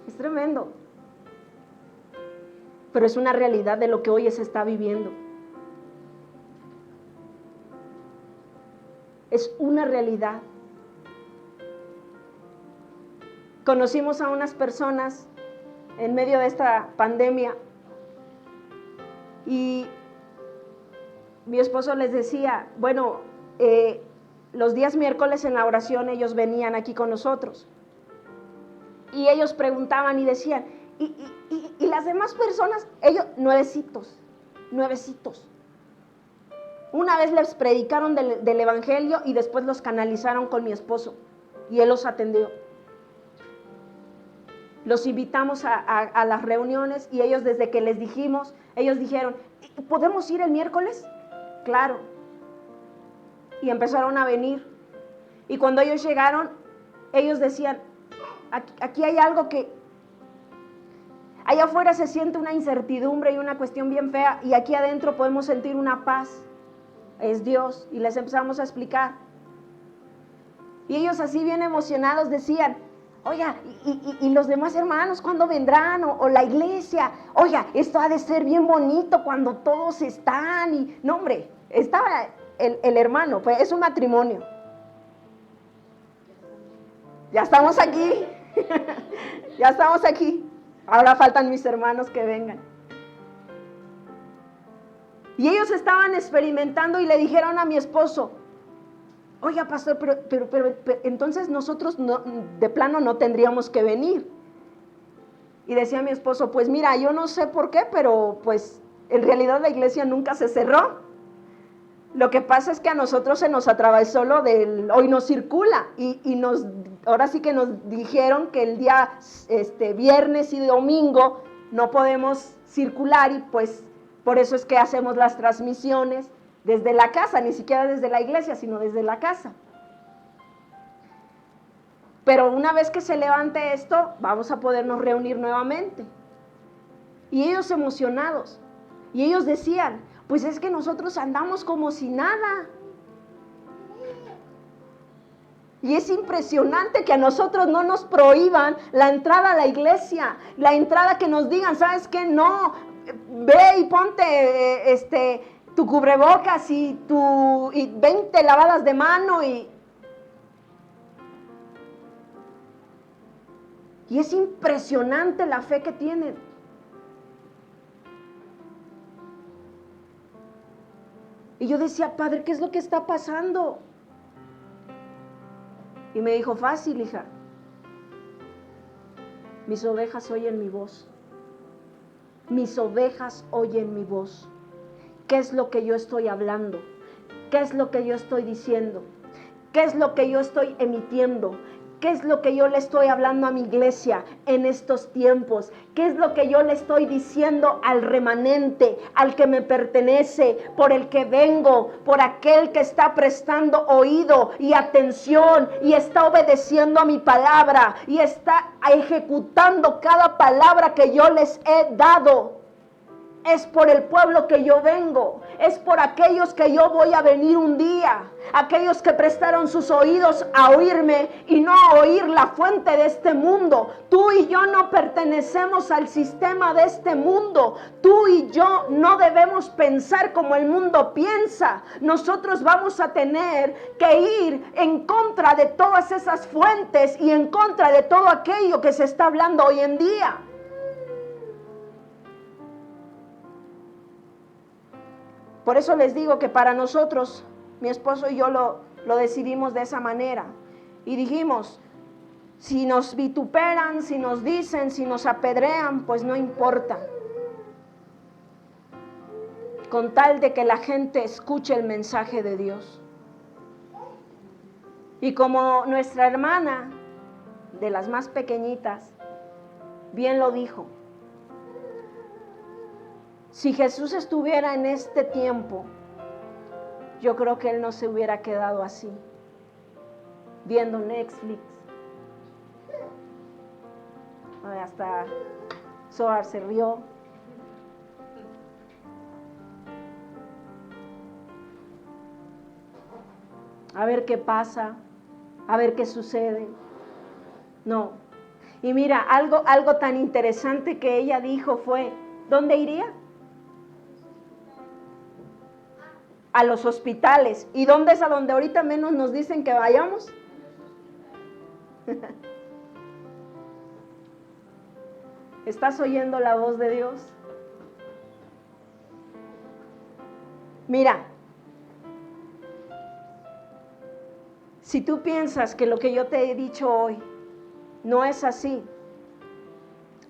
Es tremendo. Pero es una realidad de lo que hoy se está viviendo. Es una realidad. Conocimos a unas personas en medio de esta pandemia y mi esposo les decía, bueno, los días miércoles en la oración ellos venían aquí con nosotros y ellos preguntaban y decían, y las demás personas, ellos, nuevecitos. Una vez les predicaron del evangelio y después los canalizaron con mi esposo y él los atendió. Los invitamos a las reuniones y ellos desde que les dijimos, ellos dijeron, ¿podemos ir el miércoles? Claro. Y empezaron a venir. Y cuando ellos llegaron, ellos decían, aquí hay algo que, allá afuera se siente una incertidumbre y una cuestión bien fea y aquí adentro podemos sentir una paz. Es Dios. Y les empezamos a explicar. Y ellos así bien emocionados decían, oiga, y los demás hermanos, ¿cuándo vendrán? O la iglesia, oiga, esto ha de ser bien bonito cuando todos están. Y no, hombre, estaba el hermano, pues es un matrimonio. Ya estamos aquí. Ya estamos aquí. Ahora faltan mis hermanos que vengan. Y ellos estaban experimentando y le dijeron a mi esposo, oiga, pastor, pero entonces nosotros no, de plano no tendríamos que venir. Y decía mi esposo, pues mira, yo no sé por qué, pero pues en realidad la iglesia nunca se cerró. Lo que pasa es que a nosotros se nos atravesó lo del hoy no circula y ahora sí que nos dijeron que el día viernes y domingo no podemos circular y pues por eso es que hacemos las transmisiones desde la casa, ni siquiera desde la iglesia, sino desde la casa. Pero una vez que se levante esto, vamos a podernos reunir nuevamente. Y ellos emocionados. Y ellos decían, pues es que nosotros andamos como si nada. Y es impresionante que a nosotros no nos prohíban la entrada a la iglesia, la entrada que nos digan, ¿sabes qué? No, ve y ponte tu cubrebocas y 20 lavadas de mano y es impresionante la fe que tienen. Y yo decía, Padre, ¿qué es lo que está pasando? Y me dijo, fácil, hija. Mis ovejas oyen mi voz. Mis ovejas oyen mi voz. ¿Qué es lo que yo estoy hablando? ¿Qué es lo que yo estoy diciendo? ¿Qué es lo que yo estoy emitiendo? ¿Qué es lo que yo le estoy hablando a mi iglesia en estos tiempos? ¿Qué es lo que yo le estoy diciendo al remanente, al que me pertenece, por el que vengo, por aquel que está prestando oído y atención y está obedeciendo a mi palabra y está ejecutando cada palabra que yo les he dado? Es por el pueblo que yo vengo, es por aquellos que yo voy a venir un día, aquellos que prestaron sus oídos a oírme y no a oír la fuente de este mundo. Tú y yo no pertenecemos al sistema de este mundo, tú y yo no debemos pensar como el mundo piensa. Nosotros vamos a tener que ir en contra de todas esas fuentes y en contra de todo aquello que se está hablando hoy en día. Por eso les digo que para nosotros, mi esposo y yo lo decidimos de esa manera. Y dijimos, si nos vituperan, si nos dicen, si nos apedrean, pues no importa. Con tal de que la gente escuche el mensaje de Dios. Y como nuestra hermana, de las más pequeñitas, bien lo dijo. Si Jesús estuviera en este tiempo, yo creo que Él no se hubiera quedado así, viendo Netflix. Hasta Zohar se rió. A ver qué pasa, a ver qué sucede. No. Y mira, algo tan interesante que ella dijo fue, ¿dónde iría? A los hospitales. ¿Y dónde es a donde ahorita menos nos dicen que vayamos? ¿Estás oyendo la voz de Dios? Mira, si tú piensas que lo que yo te he dicho hoy no es así,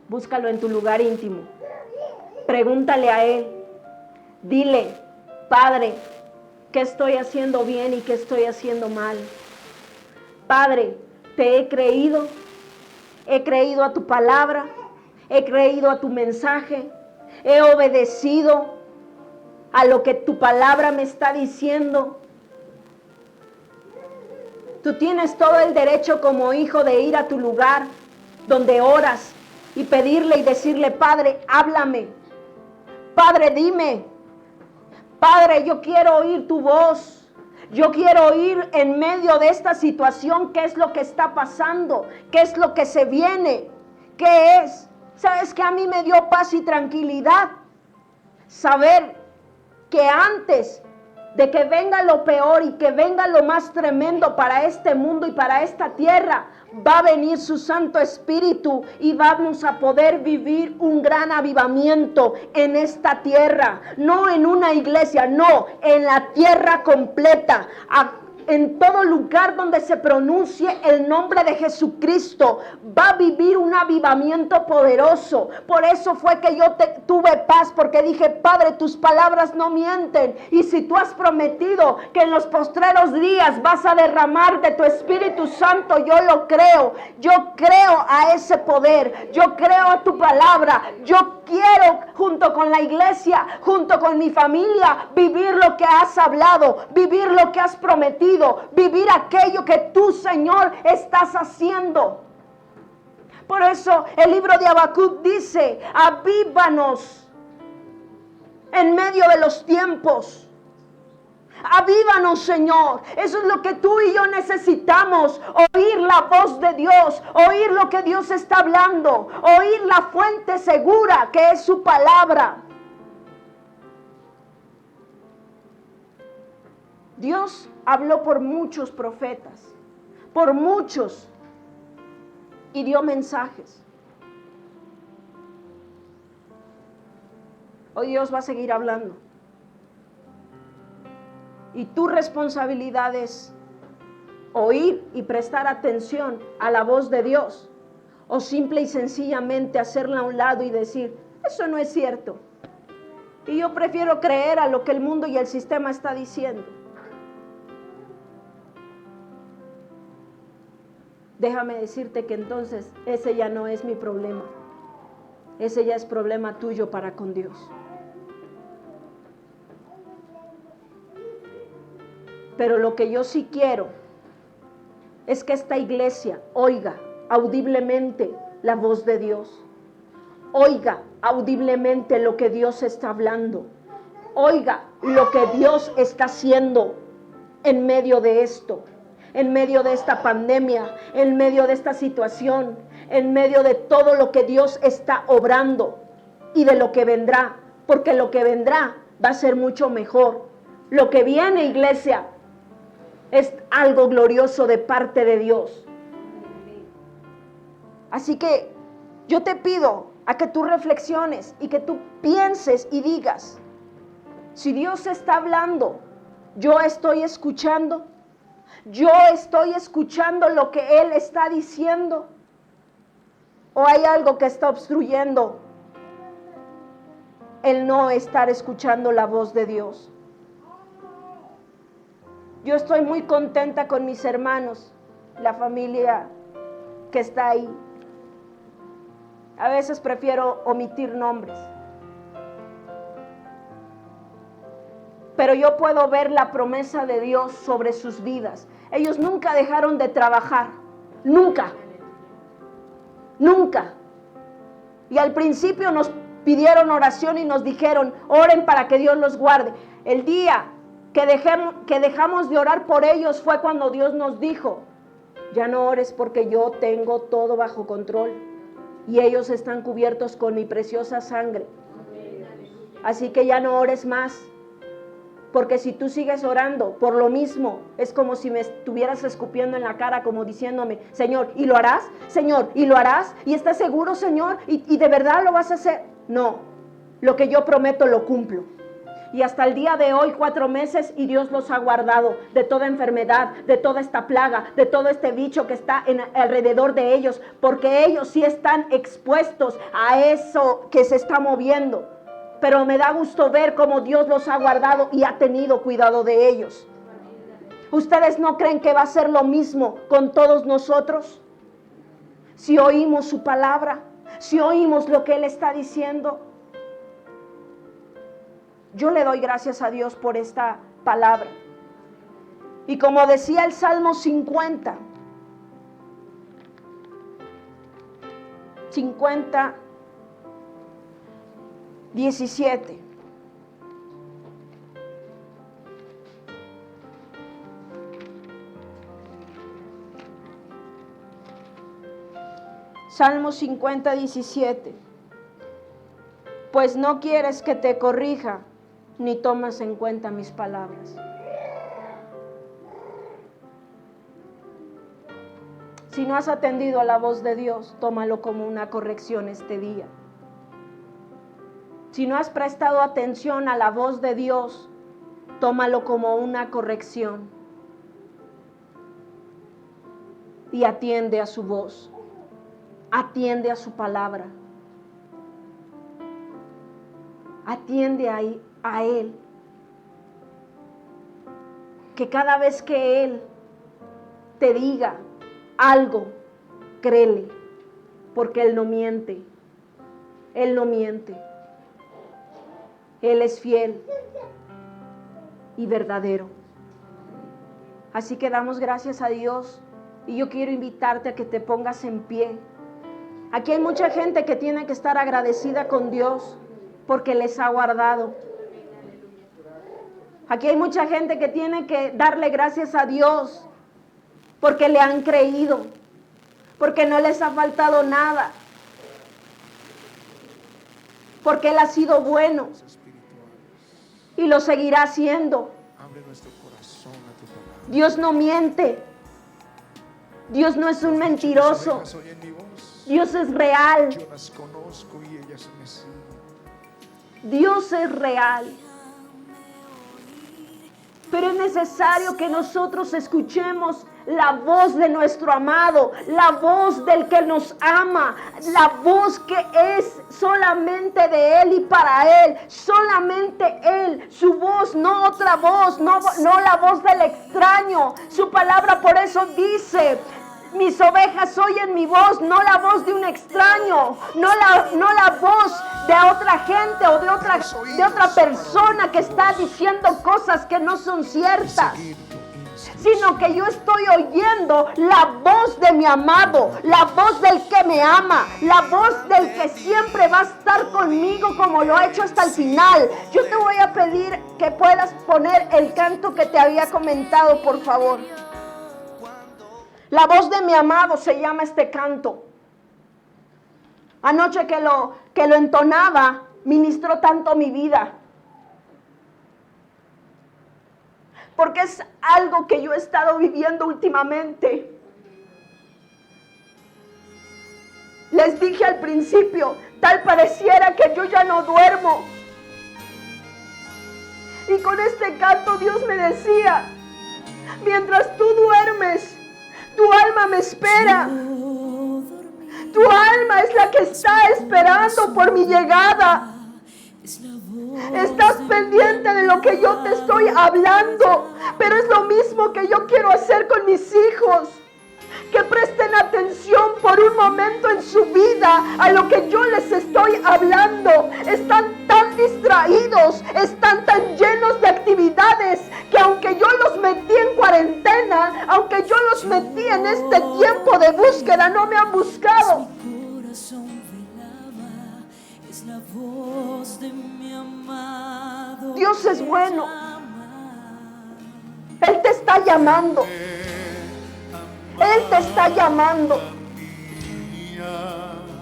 búscalo en tu lugar íntimo. Pregúntale a Él. Dile, Padre, ¿qué estoy haciendo bien y qué estoy haciendo mal? Padre, te he creído a tu palabra, he creído a tu mensaje, he obedecido a lo que tu palabra me está diciendo. Tú tienes todo el derecho como hijo de ir a tu lugar donde oras y pedirle y decirle, Padre, háblame. Padre, dime. Padre, yo quiero oír tu voz. Yo quiero oír en medio de esta situación qué es lo que está pasando, qué es lo que se viene, qué es. ¿Sabes qué? A mí me dio paz y tranquilidad saber que antes de que venga lo peor y que venga lo más tremendo para este mundo y para esta tierra, va a venir su Santo Espíritu y vamos a poder vivir un gran avivamiento en esta tierra, no en una iglesia, no, en la tierra completa. En todo lugar donde se pronuncie el nombre de Jesucristo, va a vivir un avivamiento poderoso. Por eso fue que yo tuve paz, porque dije, Padre, tus palabras no mienten. Y si tú has prometido que en los postreros días vas a derramar de tu Espíritu Santo, yo lo creo. Yo creo a ese poder. Yo creo a tu palabra. Yo quiero, junto con la iglesia, junto con mi familia, vivir lo que has hablado, vivir lo que has prometido. Vivir aquello que tú, Señor, estás haciendo. Por eso el libro de Habacuc dice, avívanos en medio de los tiempos. Avívanos, Señor. Eso es lo que tú y yo necesitamos. Oír la voz de Dios, oír lo que Dios está hablando, oír la fuente segura que es su palabra. Dios habló por muchos profetas, por muchos, y dio mensajes. Hoy Dios va a seguir hablando. Y tu responsabilidad es oír y prestar atención a la voz de Dios, o simple y sencillamente hacerla a un lado y decir, eso no es cierto. Y yo prefiero creer a lo que el mundo y el sistema está diciendo. Déjame decirte que entonces ese ya no es mi problema. Ese ya es problema tuyo para con Dios. Pero lo que yo sí quiero es que esta iglesia oiga audiblemente la voz de Dios. Oiga audiblemente lo que Dios está hablando. Oiga lo que Dios está haciendo en medio de esto, en medio de esta pandemia, en medio de esta situación, en medio de todo lo que Dios está obrando y de lo que vendrá, porque lo que vendrá va a ser mucho mejor. Lo que viene, iglesia, es algo glorioso de parte de Dios. Así que yo te pido a que tú reflexiones y que tú pienses y digas, si Dios está hablando, yo estoy escuchando lo que Él está diciendo, o hay algo que está obstruyendo el no estar escuchando la voz de Dios. Yo estoy muy contenta con mis hermanos, la familia que está ahí. A veces prefiero omitir nombres. Pero yo puedo ver la promesa de Dios sobre sus vidas. Ellos nunca dejaron de trabajar. Nunca. Nunca. Y al principio nos pidieron oración y nos dijeron, oren para que Dios los guarde. El día que dejamos de orar por ellos fue cuando Dios nos dijo, ya no ores porque yo tengo todo bajo control y ellos están cubiertos con mi preciosa sangre. Así que ya no ores más, porque si tú sigues orando por lo mismo, es como si me estuvieras escupiendo en la cara, como diciéndome, Señor, ¿y lo harás? Señor, ¿y lo harás? ¿Y estás seguro, Señor? ¿Y de verdad lo vas a hacer? No, lo que yo prometo lo cumplo. Y hasta el día de hoy, 4 meses, y Dios los ha guardado de toda enfermedad, de toda esta plaga, de todo este bicho que está alrededor de ellos, porque ellos sí están expuestos a eso que se está moviendo. Pero me da gusto ver cómo Dios los ha guardado y ha tenido cuidado de ellos. ¿Ustedes no creen que va a ser lo mismo con todos nosotros? Si oímos su palabra, si oímos lo que Él está diciendo. Yo le doy gracias a Dios por esta palabra. Y como decía el Salmo 50, 17. Salmo 50, 17. Pues no quieres que te corrija, ni tomas en cuenta mis palabras. Si no has atendido a la voz de Dios, tómalo como una corrección este día. Si no has prestado atención a la voz de Dios, tómalo como una corrección. Y atiende a su voz, atiende a su palabra. Atiende a Él. Que cada vez que Él te diga algo, créele, porque Él no miente. Él no miente. Él es fiel y verdadero. Así que damos gracias a Dios y yo quiero invitarte a que te pongas en pie. Aquí hay mucha gente que tiene que estar agradecida con Dios porque les ha guardado. Aquí hay mucha gente que tiene que darle gracias a Dios porque le han creído, porque no les ha faltado nada, porque Él ha sido bueno y lo seguirá haciendo. Dios no miente. Dios no es un mentiroso. Dios es real. Yo las conozco y ellas me siguen. Dios es real. Pero es necesario que nosotros escuchemos la voz de nuestro amado, la voz del que nos ama, la voz que es solamente de Él y para Él, solamente Él, su voz, no otra voz, no la voz del extraño. Su palabra por eso dice: mis ovejas oyen mi voz, no la voz de un extraño, no la voz de otra gente o de otra persona que está diciendo cosas que no son ciertas, sino que yo estoy oyendo la voz de mi amado, la voz del que me ama, la voz del que siempre va a estar conmigo como lo ha hecho hasta el final. Yo te voy a pedir que puedas poner el canto que te había comentado, por favor. La voz de mi amado se llama este canto. Anoche que lo entonaba, ministró tanto mi vida. Porque es algo que yo he estado viviendo últimamente. Les dije al principio, tal pareciera que yo ya no duermo. Y con este canto Dios me decía: mientras tú duermes, tu alma me espera. Tu alma es la que está esperando por mi llegada. Estás pendiente de lo que yo te estoy hablando, pero es lo mismo que yo quiero hacer con mis hijos. Que presten atención por un momento en su vida a lo que yo les estoy hablando. Están tan distraídos, están tan llenos de actividades, que aunque yo los metí en cuarentena, aunque yo los metí en este tiempo de búsqueda, no me han buscado. Dios es bueno. Él te está llamando. Él te está llamando.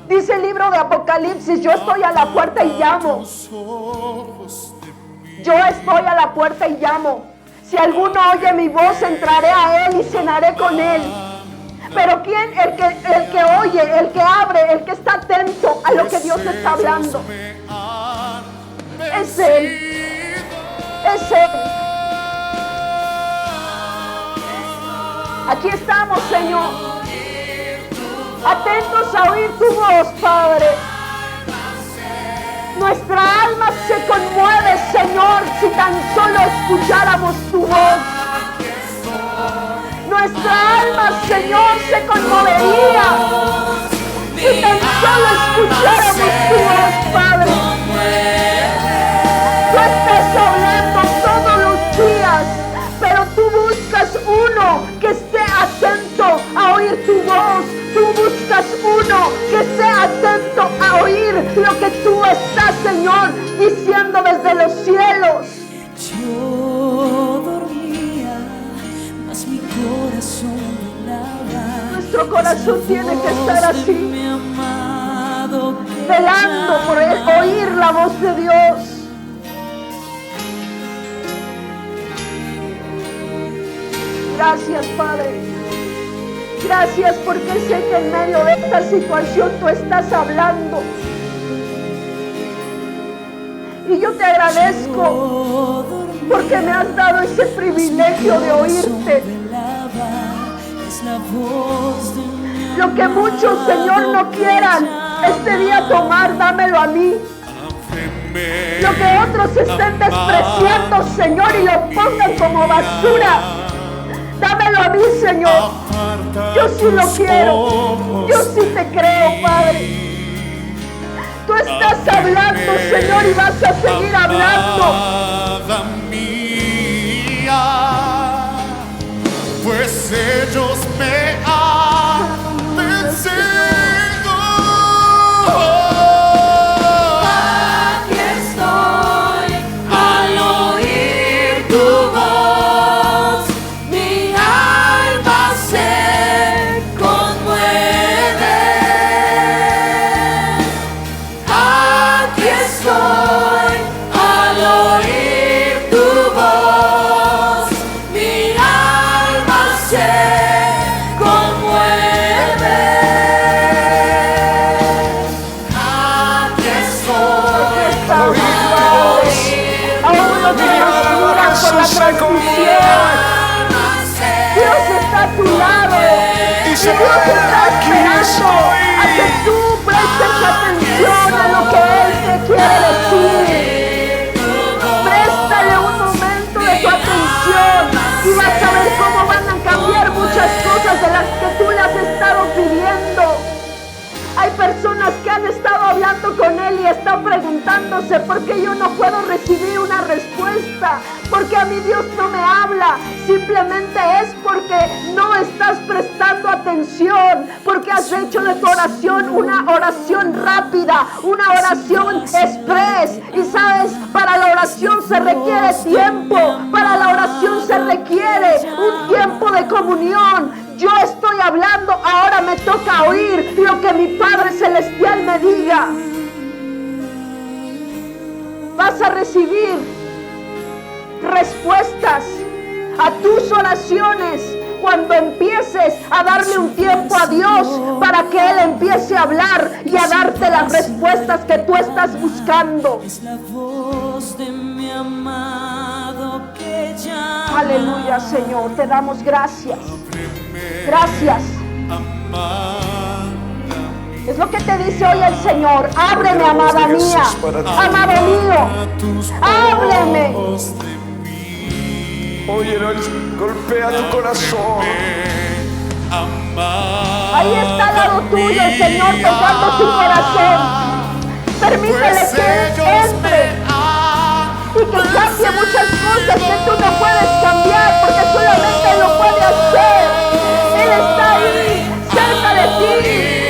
Dice el libro de Apocalipsis: yo estoy a la puerta y llamo. Yo estoy a la puerta y llamo. Si alguno oye mi voz, entraré a él y cenaré con él. Pero ¿quién? El que oye, el que abre, el que está atento a lo que Dios está hablando. Es Él. Es Él. Aquí estamos, Señor, atentos a oír tu voz, Padre. Nuestra alma se conmueve, Señor, si tan solo escucháramos tu voz. Nuestra alma, Señor, se conmovería si tan solo escucháramos tu voz, Padre. Tú estás hablando todos los días, pero tú buscas uno que esté atento a oír tu voz. Tú buscas uno que esté atento a oír lo que tú estás, Señor, diciendo desde los cielos. Yo dormía, mas mi corazón velaba. Nuestro corazón tiene que estar así, Mi amado que velando por oír la voz de Dios. Gracias, Padre. Gracias porque sé que en medio de esta situación tú estás hablando. Y yo te agradezco porque me has dado ese privilegio de oírte. Lo que muchos, Señor, no quieran este día tomar, dámelo a mí. Lo que otros estén despreciando, Señor, y lo pongan como basura, dámelo a mí, Señor. Yo sí lo quiero. Yo sí te creo, Padre. Tú estás hablando, Señor, y vas a seguir hablando. Mía, pues ellos me han vencido. aquí estoy al oír tu voz, mi alma se conmueve. Aquí estoy al oír tu voz, mi alma se conmueve. Díselo Dios a Él, está aquí esperando a que estoy. tú prestes atención a lo que Él te quiere decir. Préstale un momento de tu atención y vas a ver cómo van a cambiar muchas cosas de las que tú le has estado pidiendo. Hay personas que han estado hablando con Él y están preguntándose por qué yo no puedo recibir una respuesta, porque a mí Dios no me habla. Simplemente es porque no estás prestando atención, porque has hecho de tu oración una oración rápida, una oración express. Y sabes, para la oración se requiere tiempo, para la oración se requiere un tiempo de comunión. Yo estoy hablando, ahora me toca oír lo que mi Padre Celestial me diga. Vas a recibir respuestas a tus oraciones cuando empieces a darle un tiempo a Dios para que Él empiece a hablar y a darte las respuestas que tú estás buscando. Es la voz de mi amado que llama. Aleluya, Señor, te damos gracias. Gracias. Es lo que te dice hoy el Señor. Ábreme, amada mía, amado mío, ábreme. Óyelo, Él golpea tu corazón. Ahí está al lado tuyo el Señor tocando tu corazón. Permítele que Él entre y que cambie muchas cosas que tú no puedes cambiar, porque solamente Él lo puede hacer. Él está ahí, cerca de ti,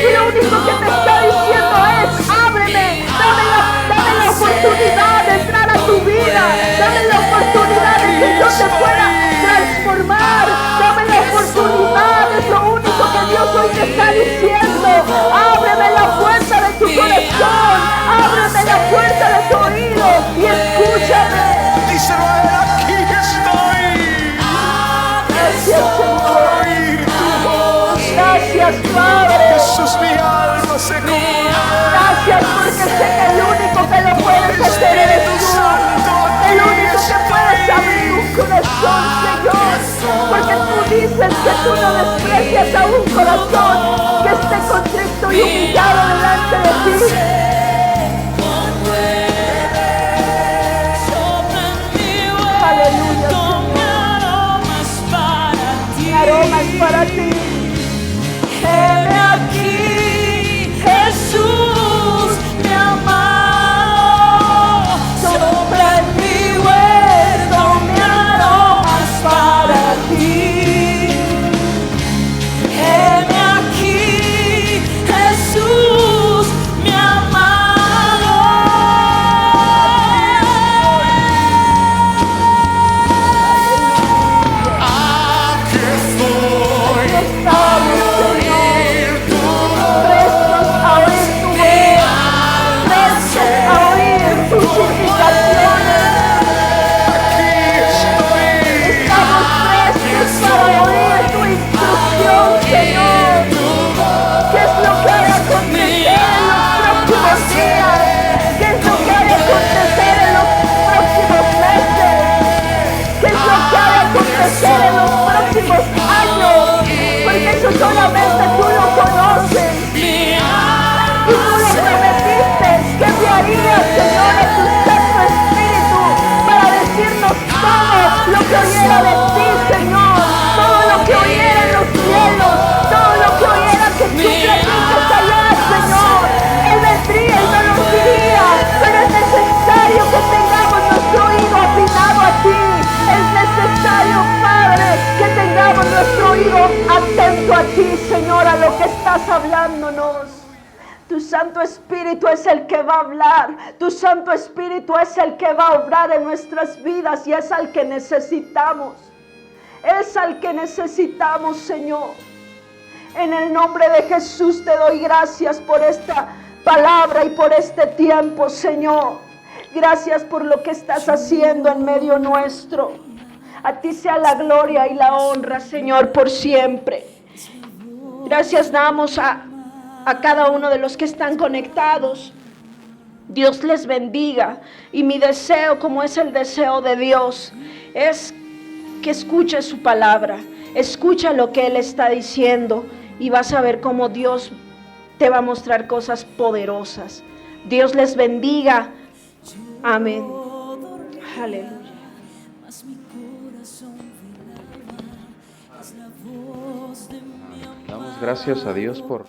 y lo único que te está diciendo es: ábreme, dame la oportunidad de entrar a tu vida, dame la oportunidad de que yo te pueda transformar, dame la oportunidad, es lo único que Dios hoy te está diciendo. Ábreme la puerta de tu corazón, ábreme la puerta de tu oído y escúchame. Díselo a Él, aquí estoy. Gracias, Señor. Oír tu voz. Gracias, Padre. Jesús, mi alma se conmueve. Gracias porque sé que el único que lo puedes hacer eres tú. El único que puedes abrir un corazón, Señor. Porque tú dices que tú no desprecias a un corazón que esté contrito y humillado delante de ti. Aleluya, Señor. Mi aroma es para ti. Heme aquí, Jesús, mi amado. Sopla en mi huerto, mi aroma es para ti. Heme aquí, Jesús, mi amado. Aquí estoy. Estamos, Señor, prestos a oír tu voz, prestos a oír tus indicaciones. Estamos prestos para oír tu instrucción, Señor. ¿Qué es lo que ha de acontecer en los próximos días? ¿Qué es lo que ha de acontecer en los próximos meses? ¿Qué es lo que ha de acontecer en los próximos años? Porque eso solamente tú lo conoces. Y tú lo prometiste que enviarías, Señor, a tu Santo Espíritu para decirnos todo lo que oyera de ti, Señor. Todo lo que oyera en los cielos. Todo lo que oyera que tú platiques allá, Señor. Él vendría y no nos diría, pero es necesario que tengamos nuestro oído afinado a ti. Es necesario, Padre, que tengamos nuestro oído atento a ti, Señor, a lo que estás hablándonos. Tu Santo Espíritu es el que va a hablar. Tu Santo Espíritu es el que va a obrar en nuestras vidas y es al que necesitamos. Es al que necesitamos, Señor. En el nombre de Jesús te doy gracias por esta palabra y por este tiempo, Señor. Gracias por lo que estás haciendo en medio nuestro. A ti sea la gloria y la honra, Señor, por siempre. Gracias damos a cada uno de los que están conectados. Dios les bendiga. Y mi deseo, como es el deseo de Dios, es que escuche su palabra. Escucha lo que Él está diciendo y vas a ver cómo Dios te va a mostrar cosas poderosas. Dios les bendiga. Amén. Aleluya. Damos gracias a Dios por